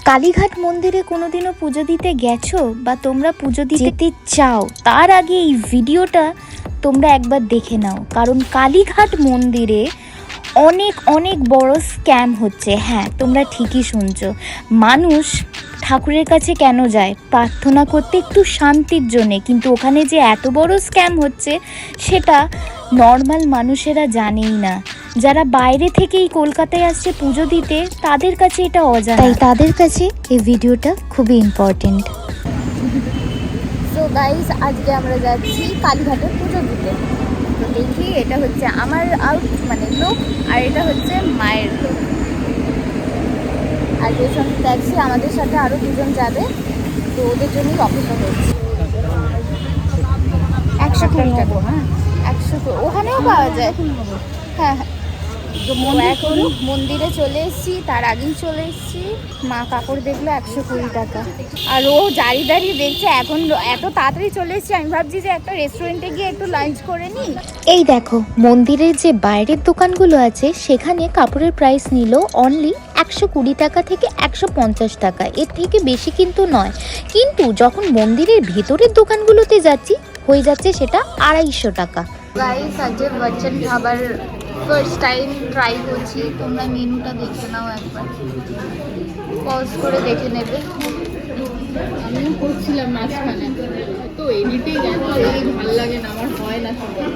কালীঘাট মন্দিরে কোনোদিনও পুজো দিতে গেছো বা তোমরা পুজো দিতে চাও, তার আগে এই ভিডিওটা তোমরা একবার দেখে নাও, কারণ কালীঘাট মন্দিরে অনেক অনেক বড় স্ক্যাম হচ্ছে। হ্যাঁ, তোমরা ঠিকই শুনছো। মানুষ ঠাকুরের কাছে কেন যায়? প্রার্থনা করতে, একটু শান্তির জন্যে, কিন্তু ওখানে যে এত বড় স্ক্যাম হচ্ছে সেটা নর্মাল মানুষেরা জানেই না। যারা বাইরে থেকেই কলকাতায় আসছে পুজো দিতে, তাদের কাছে এটা অজানা, তাই তাদের কাছে এই ভিডিওটা খুবই ইম্পর্টেন্ট। সো গাইস, আজকে আমরা যাচ্ছি কালীঘাটে পুজো দিতে। তো দেখি, এটা হচ্ছে আমার লোক, আর এটা হচ্ছে মায়ের লোক। আর পেছন ট্যাক্সি, আমাদের সাথে আরও দুজন যাবে, তো ওদের জন্যই অপেক্ষা করছি। 120 টাকা। হ্যাঁ, 100 ওখানেও পাওয়া যায়। হ্যাঁ হ্যাঁ, এখন মন্দিরে চলে এসেছি, তার আগেই চলে এসেছি। মা কাপড় দেখলো 120 টাকা, আর ও দাঁড়িয়ে দেখছে। এখন এত তাড়াতাড়ি চলে এসেছি, আমি ভাবছি যে একটা রেস্টুরেন্টে গিয়ে একটু লাঞ্চ করে নিই। এই দেখো, মন্দিরের যে বাইরের দোকানগুলো আছে সেখানে কাপড়ের প্রাইস নিল অনলি 120 টাকা থেকে 150 টাকা, এর থেকে বেশি কিন্তু নয়। কিন্তু যখন মন্দিরের ভেতরের দোকানগুলোতে যাচ্ছি, হয়ে যাচ্ছে সেটা 250 টাকা। গাইস, আজকে বাচ্চান খাবার ফার্স্ট টাইম ট্রাই করছি। তোমরা মেনুটা দেখে নাও একবার, পজ করে দেখে নেবে। আমিও করছিলাম মাঝখানে, তো এডিটেই গেছে, ভালো লাগে না, আমার হয় না সবাই।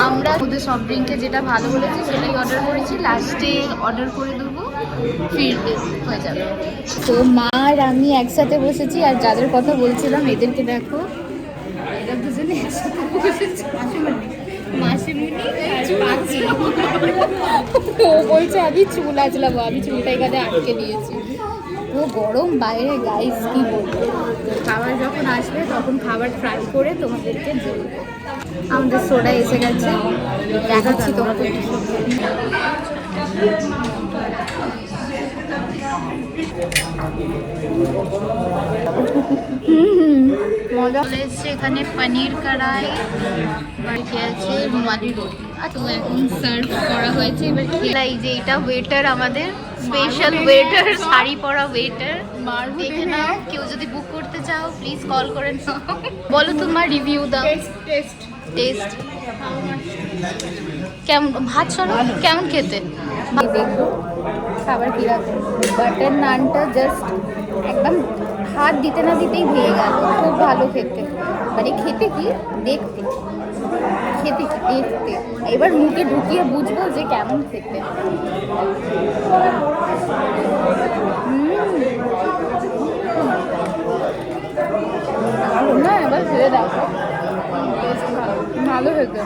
আমরা ওদের সফট ড্রিঙ্কে যেটা ভালো বলেছে সেটাই অর্ডার করেছি। লাস্টে অর্ডার করে দেবো, ফিরবে হয়ে যাবে। তো মা আর আমি একসাথে বসেছি, আর যাদের কথা বলছিলাম এদেরকে দেখো, এরা দুজনে একসাথে বসেছে। ও বলছে আমি চুল আঁচলাবো, আমি চুলটা এখানে আটকে দিয়েছি। ও গরম বাইরে, গাইস কি বলবো। খাবার যখন আসবে তখন খাবার ট্রাই করে তোমাদেরকে বলবো। আমাদের সোডা এসে গেছে, দেখাচ্ছি তোমাদের। মজা চলে এসছে। এখানে পনির কড়াই, বাকি আছে রুমালি রুটি। তো এখন সার্ভ করা হয়েছে। এবার এই যে এটা ওয়েটার, আমাদের স্পেশাল ওয়েটার, শাড়ি পরা ওয়েটার। দেখে নাও, কেউ যদি বুক করতে চাও প্লিজ কল করে নাও। বলো তোমার রিভিউ দাও। টেস্ট কেমন? ভাত সরো, কেমন খেতে? দেখবো খাবার কিরকম। বাটার নানটা জাস্ট একদম হাত দিতে না দিতেই ভেঙে গেল। খুব ভালো খেতে, মানে খেতে কি দেখতে, খেতে কি দেখতে। এবার মুখে ঢুকিয়ে বুঝবো যে কেমন খেতে। না, এবার খেয়ে দেখো, ভালো খেতে,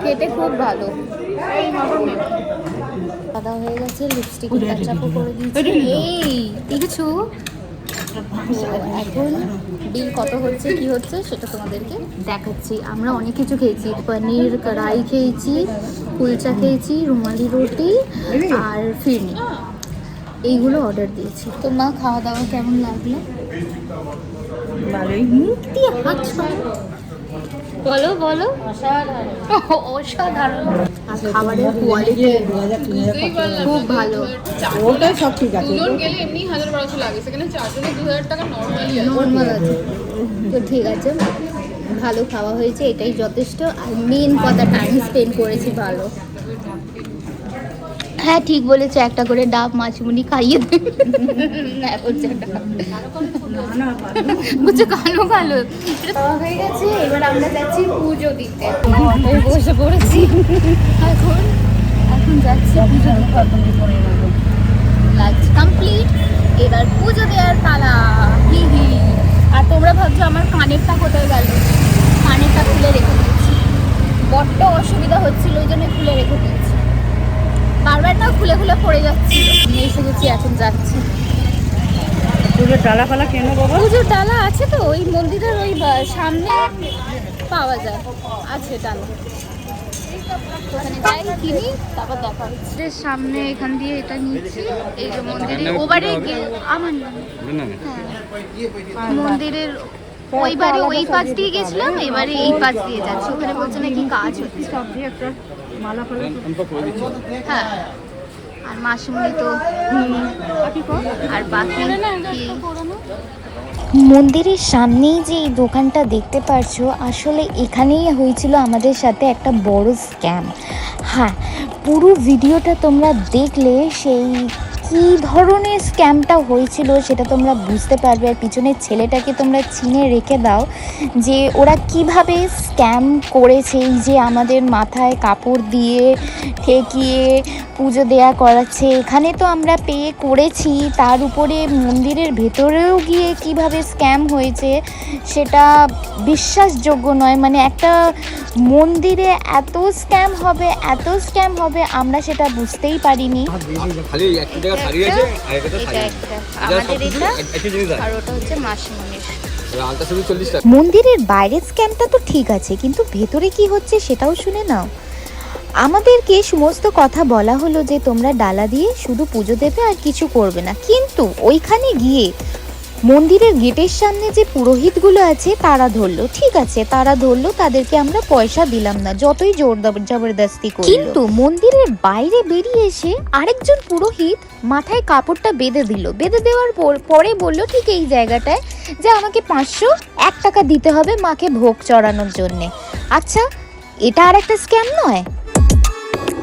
খেতে খুব ভালো। দাদা হয়ে গেছে, লিপস্টিক টাচাপও করে দিয়েছে। এই দেখেছো? এখন বিল কত হচ্ছে কি হচ্ছে সেটা তোমাদেরকে দেখাচ্ছি। আমরা অনেক কিছু খেয়েছি, পনির কড়াই খেয়েছি, কুলচা খেয়েছি, রুমালি রুটি আর ফিরনি, এইগুলো অর্ডার দিয়েছি। তো মা, খাওয়া দাওয়া কেমন লাগলো? ভালোই। বলো বলো। অসাধারণ। আর খাবারের কোয়ালিটি খুব ভালো। ওটাই সব ঠিক আছে। দুজন গেলে এমনি 1000-1200 লাগে, সেখানে চারজনে 2000 টাকা নর্মাল আছে। তো ঠিক আছে, ভালো খাওয়া হয়েছে, এটাই যথেষ্ট। আর মেন কথা, টাইম স্পেন্ড করেছি ভালো। হ্যাঁ ঠিক বলেছে, একটা করে ডাব মাছমুনি খাইয়ে দেবে। কালো কালো খাওয়া হয়ে গেছে। এবার আমরা যাচ্ছি পুজো দিতে। বসে পড়েছি, এখন যাচ্ছি পুজো দিতে। লাঞ্চ কমপ্লিট, এবার পুজো দেওয়ার পালা। আর তোমরা ভাবছো আমার কানেরটা কোথায় গেল? কানেরটা খুলে রেখে দিয়েছি, বড্ড অসুবিধা হচ্ছিল, ওই জন্য খুলে রেখে দিয়েছি। বারবার না খুলে খুলে পড়ে যাচ্ছি। নিয়ে এসে গেছি, এখন যাচ্ছি। পুজোর ডালা ফালা কেন বাবা? পুজোর ডালা আছে তো, ওই মন্দিরের ওই সামনে পাওয়া যায়, আছে ডালা। ওখানে যাই, কিনি, তারপর দেখা হচ্ছে। সামনে এখান দিয়ে এটা নিচ্ছি, এই যে মন্দিরে ওবারে আমার নাম। হ্যাঁ, মন্দিরের ওইবারে ওই পাশ দিয়ে গেছিলাম, এবারে এই পাশ দিয়ে যাচ্ছি। ওখানে বলছে নাকি কাজ হচ্ছে। হ্যাঁ আর মাসিমণি তো আর বাকি মন্দিরের সামনেই যে এই দোকানটা দেখতে পারছো, আসলে এখানেই হয়েছিল আমাদের সাথে একটা বড় স্ক্যাম। হ্যাঁ, পুরো ভিডিওটা তোমরা দেখলে সেই কী ধরনের স্ক্যামটা হয়েছিল সেটা তোমরা বুঝতে পারবে। আর পিছনের ছেলেটাকে তোমরা চিনে রেখে দাও যে ওরা কিভাবে স্ক্যাম করেছে। এই যে আমাদের মাথায় কাপড় দিয়ে ঠেকিয়ে পুজো দেয়া করাচ্ছে, এখানে তো আমরা পে করেছি, তার উপরে মন্দিরের ভেতরেও গিয়ে কিভাবে স্ক্যাম হয়েছে সেটা বিশ্বাসযোগ্য নয়। মানে একটা মন্দিরে এত স্ক্যাম হবে আমরা সেটা বুঝতেই পারিনি। মন্দিরের বাইরের স্ক্যামটা তো ঠিক আছে, কিন্তু ভেতরে কি হচ্ছে সেটাও শুনে নাও। আমাদেরকে সমস্ত কথা বলা হলো যে তোমরা ডালা দিয়ে শুধু পুজো দেবে আর কিছু করবে না, কিন্তু ওইখানে গিয়ে মন্দিরের গেটের সামনে যে পুরোহিতগুলো আছে তারা ধরলো, ঠিক আছে তারা ধরলো, তাদেরকে আমরা পয়সা দিলাম না, যতই জোর জবরদস্তি করি। কিন্তু মন্দিরের বাইরে বেরিয়ে এসে আরেকজন পুরোহিত মাথায় কাপড়টা বেঁধে দিল, বেঁধে দেওয়ার পরে বলল ঠিক এই জায়গাটায় যে আমাকে 501 টাকা দিতে হবে মাকে ভোগ চড়ানোর জন্যে। আচ্ছা, এটা আর একটা স্ক্যাম নয়?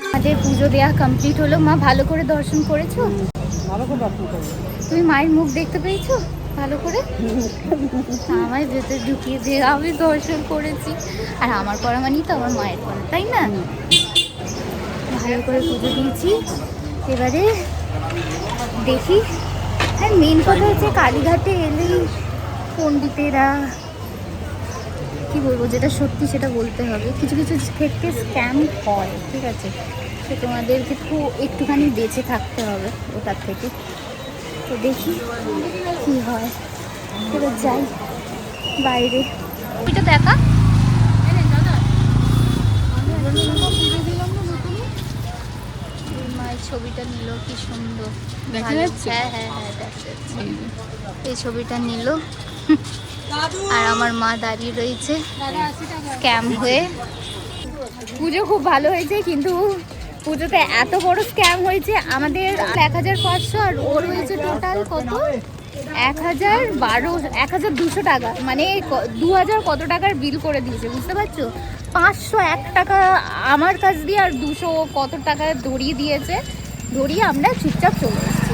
আমাদের পুজো দেওয়া কমপ্লিট হলো। মা ভালো করে দর্শন করেছো? ভালো করে দর্শন করবো। তুমি মায়ের মুখ দেখতে পেয়েছো ভালো করে? আমায় ভেতরে ঢুকিয়ে দিয়ে আমি দর্শন করেছি, আর আমার পড়া মানেই তো আমার মায়ের পড়া, তাই না? ভালো করে পুজো দিয়েছি। এবারে দেখি। আর মেন কথা হচ্ছে কালীঘাটে এলেই পণ্ডিতেরা কি বলবো, যেটা সত্যি সেটা বলতে হবে। কিছু কিছু ক্ষেত্রে স্ক্যাম হয়, ঠিক আছে, তো তোমাদেরকে তো একটুখানি বেঁচে থাকতে হবে ওটার থেকে। তো দেখি কি হয়, এবার যাই বাইরে। ওইটা দেখা মায়ের ছবিটা নিল, কি সুন্দর দেখা ভালো। যাচ্ছে? হ্যাঁ হ্যাঁ হ্যাঁ দেখা যাচ্ছে। এই ছবিটা নিল আর আমার মা দাঁড়িয়ে রয়েছে স্ক্যাম হয়ে। পুজো খুব ভালো হয়েছে, কিন্তু পুজোতে এত বড় স্ক্যাম হয়েছে। আমাদের 1500 আর ওর হয়েছে টোটাল কত, 1200 টাকা, মানে 2000 কত টাকার বিল করে দিয়েছে, বুঝতে পারছো? 501 টাকা আমার কাছ দিয়ে আর 200 কত টাকা ধরিয়ে দিয়েছে। ধরিয়ে আমরা চুপচাপ চলে এসেছি।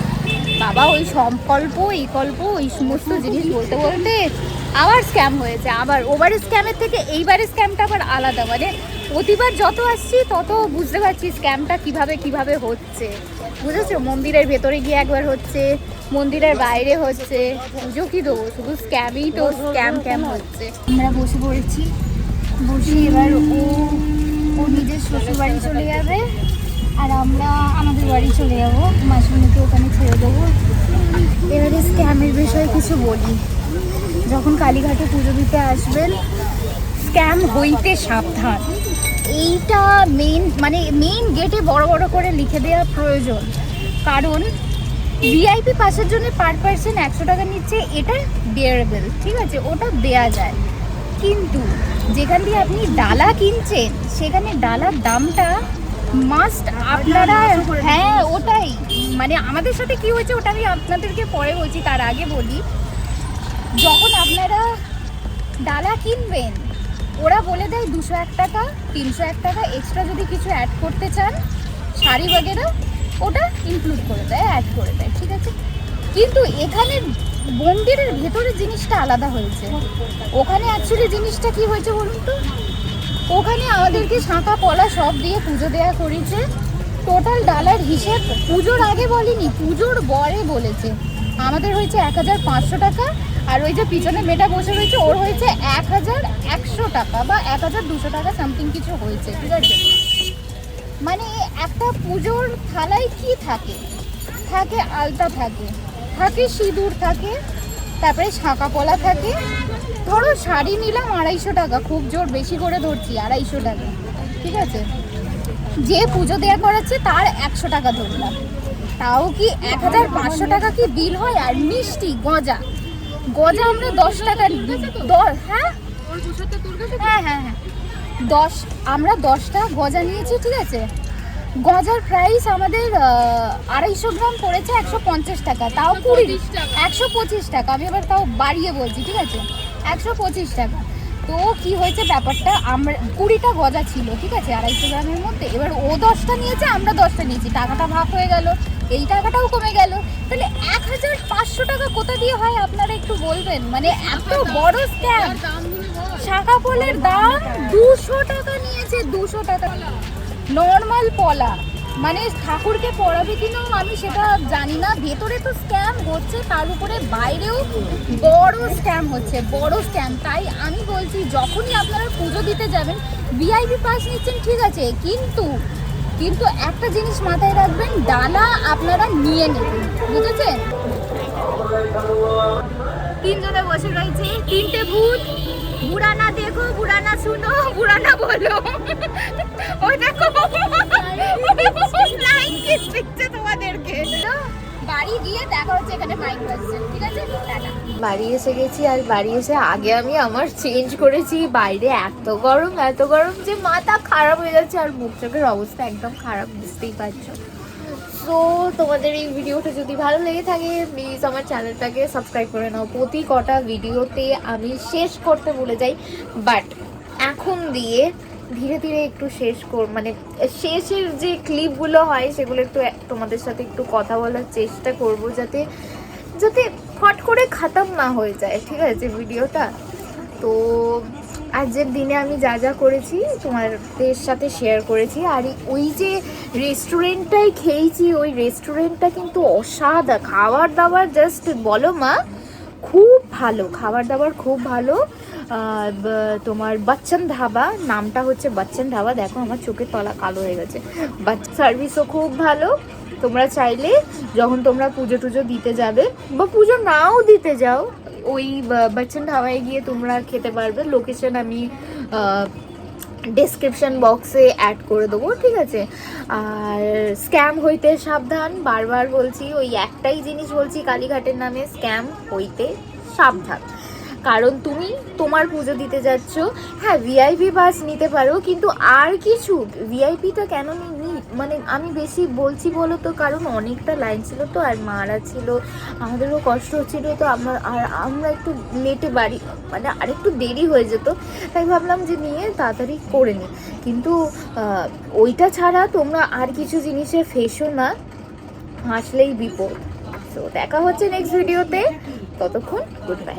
বাবা ওই সংকল্প এই কল্প ওই সমস্ত জিনিস বলতে বলতে আবার স্ক্যাম হয়েছে। আবার ওভার স্ক্যামের থেকে এইবারের স্ক্যামটা আবার আলাদা। মানে প্রতিবার যত আসছি তত বুঝতে পারছি স্ক্যামটা কিভাবে হচ্ছে, বুঝেছো? মন্দিরের ভেতরে গিয়ে একবার হচ্ছে, মন্দিরের বাইরে হচ্ছে। পুজো কি দেবো, শুধু স্ক্যামই তো স্ক্যাম হচ্ছে। আমরা বসে পড়েছি, বসে এবার ও নিজের শ্বশুর বাড়ি চলে যাবে আর আমরা আমাদের বাড়ি চলে যাবো, মাসিমণিকে ওখানে ছেড়ে দেবো। এবারে স্ক্যামের বিষয়ে কিছু বলি। যখন কালীঘাটে পুজো দিতে আসবেন, স্ক্যাম হইতে সাবধান। এইটা মেইন গেটে বড় বড় করে লিখে দেওয়া প্রয়োজন, কারণ ভিআইপি পাসের জন্য পার পার্সন 100 টাকা নিচ্ছে, এটা বেয়ারেবল, ঠিক আছে, ওটা দেয়া যায়। কিন্তু যেখান দিয়ে আপনি ডালা কিনছেন সেখানে ডালার দামটা মাস্ট আপনারা, হ্যাঁ ওটাই, মানে আমাদের সাথে কি হয়েছে ওটা আমি আপনাদেরকে পরে বলছি, তার আগে বলি। যখন আপনারা ডালা কিনবেন ওরা বলে দেয় 201 টাকা 301 টাকা, এক্সট্রা যদি কিছু অ্যাড করতে চান শাড়ি বাগেরা ওটা ইনক্লুড করে দেয়, অ্যাড করে দেয়, ঠিক আছে। কিন্তু এখানে মন্দিরের ভেতরে জিনিসটা আলাদা হয়েছে। ওখানে অ্যাকচুয়ালি জিনিসটা কি হয়েছে বলুন তো, ওখানে আমাদেরকে শাঁখা পলা সব দিয়ে পুজো দেওয়া করেছে। টোটাল ডালার হিসেব পুজোর আগে বলেনি, পুজোর পরে বলেছে। আমাদের হয়েছে 1500 টাকা, আর ওই যে পিছনে মেয়েটা বসে রয়েছে ওর হয়েছে 1100 টাকা বা 1200 টাকা সামথিং কিছু হয়েছে, ঠিক আছে। মানে একটা পুজোর থালায় কি থাকে, থাকে আলতা থাকে, থাকে সিঁদুর থাকে, তারপরে শাঁখা পলা থাকে। ধরো শাড়ি নিলাম 250 টাকা, খুব জোর বেশি করে ধরছি 250 টাকা, ঠিক আছে। যে পুজো দেওয়া করাচ্ছে তার 100 টাকা ধরলাম, তাও কি 1500 টাকা কি বিল হয়? আর মিষ্টি গজা আমরা 10 টাকা, হ্যাঁ হ্যাঁ হ্যাঁ হ্যাঁ আমরা 10টা গজা নিয়েছি, ঠিক আছে। গজার প্রাইস আমাদের 250 গ্রাম পড়েছে 150 টাকা, তাও 125 টাকা। আমি আবার তাও বাড়িয়ে বলছি, ঠিক আছে, 125 টাকা। তো কি হয়েছে ব্যাপারটা, আমরা 20টা গজা ছিল, ঠিক আছে, 250 গ্রামের মধ্যে। এবার ও 10টা নিয়েছে, আমরা 10টা নিয়েছি, টাকাটা ভাগ হয়ে গেল, এই টাকাটাও কমে গেল। তাহলে 1500 টাকা কোথা দিয়ে হয় আপনারা একটু বলবেন? মানে এত বড় স্ক্যাম। শাখা ফলের দাম 200 টাকা নিয়েছে, 200 টাকা। নর্মাল পলা, মানে ঠাকুরকে পড়াবে কিনাও আমি সেটা জানি না। ভেতরে তো স্ক্যাম হচ্ছে, তার উপরে বাইরেও বড় স্ক্যাম হচ্ছে, বড় স্ক্যাম। তাই আমি বলছি, যখনই আপনারা পুজো দিতে যাবেন, ভিআইপি পাস নিচ্ছেন, ঠিক আছে, কিন্তু একটা জিনিস মাথায় রাখবেন, ডালা আপনারা নিয়ে নেবেন, বুঝেছেন? 3 জনে বসে রয়েছে, 3টে ভূত। বুড়া না দেখো, বুড়া না শুনো, বুড়া না বলো। ওই দেখো ফ্লাইং কিস দিচ্ছে তোমাদেরকে। বাড়ি গিয়ে দেখা হচ্ছে, এখানে মাইক বাজছে, ঠিক আছে, টাটা। বাড়ি এসে গেছি, আর বাড়ি এসে আগে আমি আমার চেঞ্জ করেছি। বাইরে এত গরম যে মাথা খারাপ হয়ে যাচ্ছে, আর মুখ চোখের অবস্থা একদম খারাপ, বুঝতেই পারছো। সো তোমাদের এই ভিডিওটা যদি ভালো লেগে থাকে, প্লিজ আমার চ্যানেলটাকে সাবস্ক্রাইব করে নাও। প্রতি কটা ভিডিওতে আমি শেষ করতে ভুলে যাই, বাট এখন দিয়ে ধীরে ধীরে একটু মানে শেষের যে ক্লিপগুলো হয় সেগুলো একটু তোমাদের সাথে একটু কথা বলার চেষ্টা করব, যাতে ফট করে খতম না হয়ে যায়, ঠিক আছে, ভিডিওটা। তো আজকের দিনে আমি যা করেছি তোমাদের সাথে শেয়ার করেছি। আর ওই যে রেস্টুরেন্টটাই খেয়েছি, ওই রেস্টুরেন্টটা কিন্তু অসাধারণ খাবার দাবার, জাস্ট বলো মা, খুব ভালো খাবার দাবার, খুব ভালো। তোমার বচ্চন ধাবা, নামটা হচ্ছে বচ্চন ধাবা। দেখো আমার চোখের তলা কালো হয়ে গেছে। সার্ভিসও খুব ভালো। তোমরা চাইলে যখন তোমরা পুজো টুজো দিতে যাবে, বা পুজো নাও দিতে যাও, ওই বচ্চন ধাবায় গিয়ে তোমরা খেতে পারবে। লোকেশন আমি ডেসক্রিপশন বক্সে অ্যাড করে দেবো, ঠিক আছে। আর স্ক্যাম হইতে সাবধান, বারবার বলছি, ওই একটাই জিনিস বলছি, কালীঘাটের নামে স্ক্যাম হইতে সাবধান। কারণ তুমি তোমার পুজো দিতে যাচ্ছ, হ্যাঁ ভিআইপি বাস নিতে পারো, কিন্তু আর কিছু ভিআইপিটা কেন মানে আমি বেশি বলছি বলো তো, কারণ অনেকটা লাইন ছিল তো, আর মারা ছিল, আমাদেরও কষ্ট হচ্ছিল। তো আমরা একটু লেটে বাড়ি, মানে আরেকটু দেরি হয়ে যেত, তাই ভাবলাম যে নিয়ে তাড়াতাড়ি করে নিই। কিন্তু ওইটা ছাড়া তোমরা আর কিছু জিনিসে ফেসো না, হাসলেই বিপদ। তো দেখা হচ্ছে নেক্সট ভিডিওতে, ততক্ষণ গুড বাই।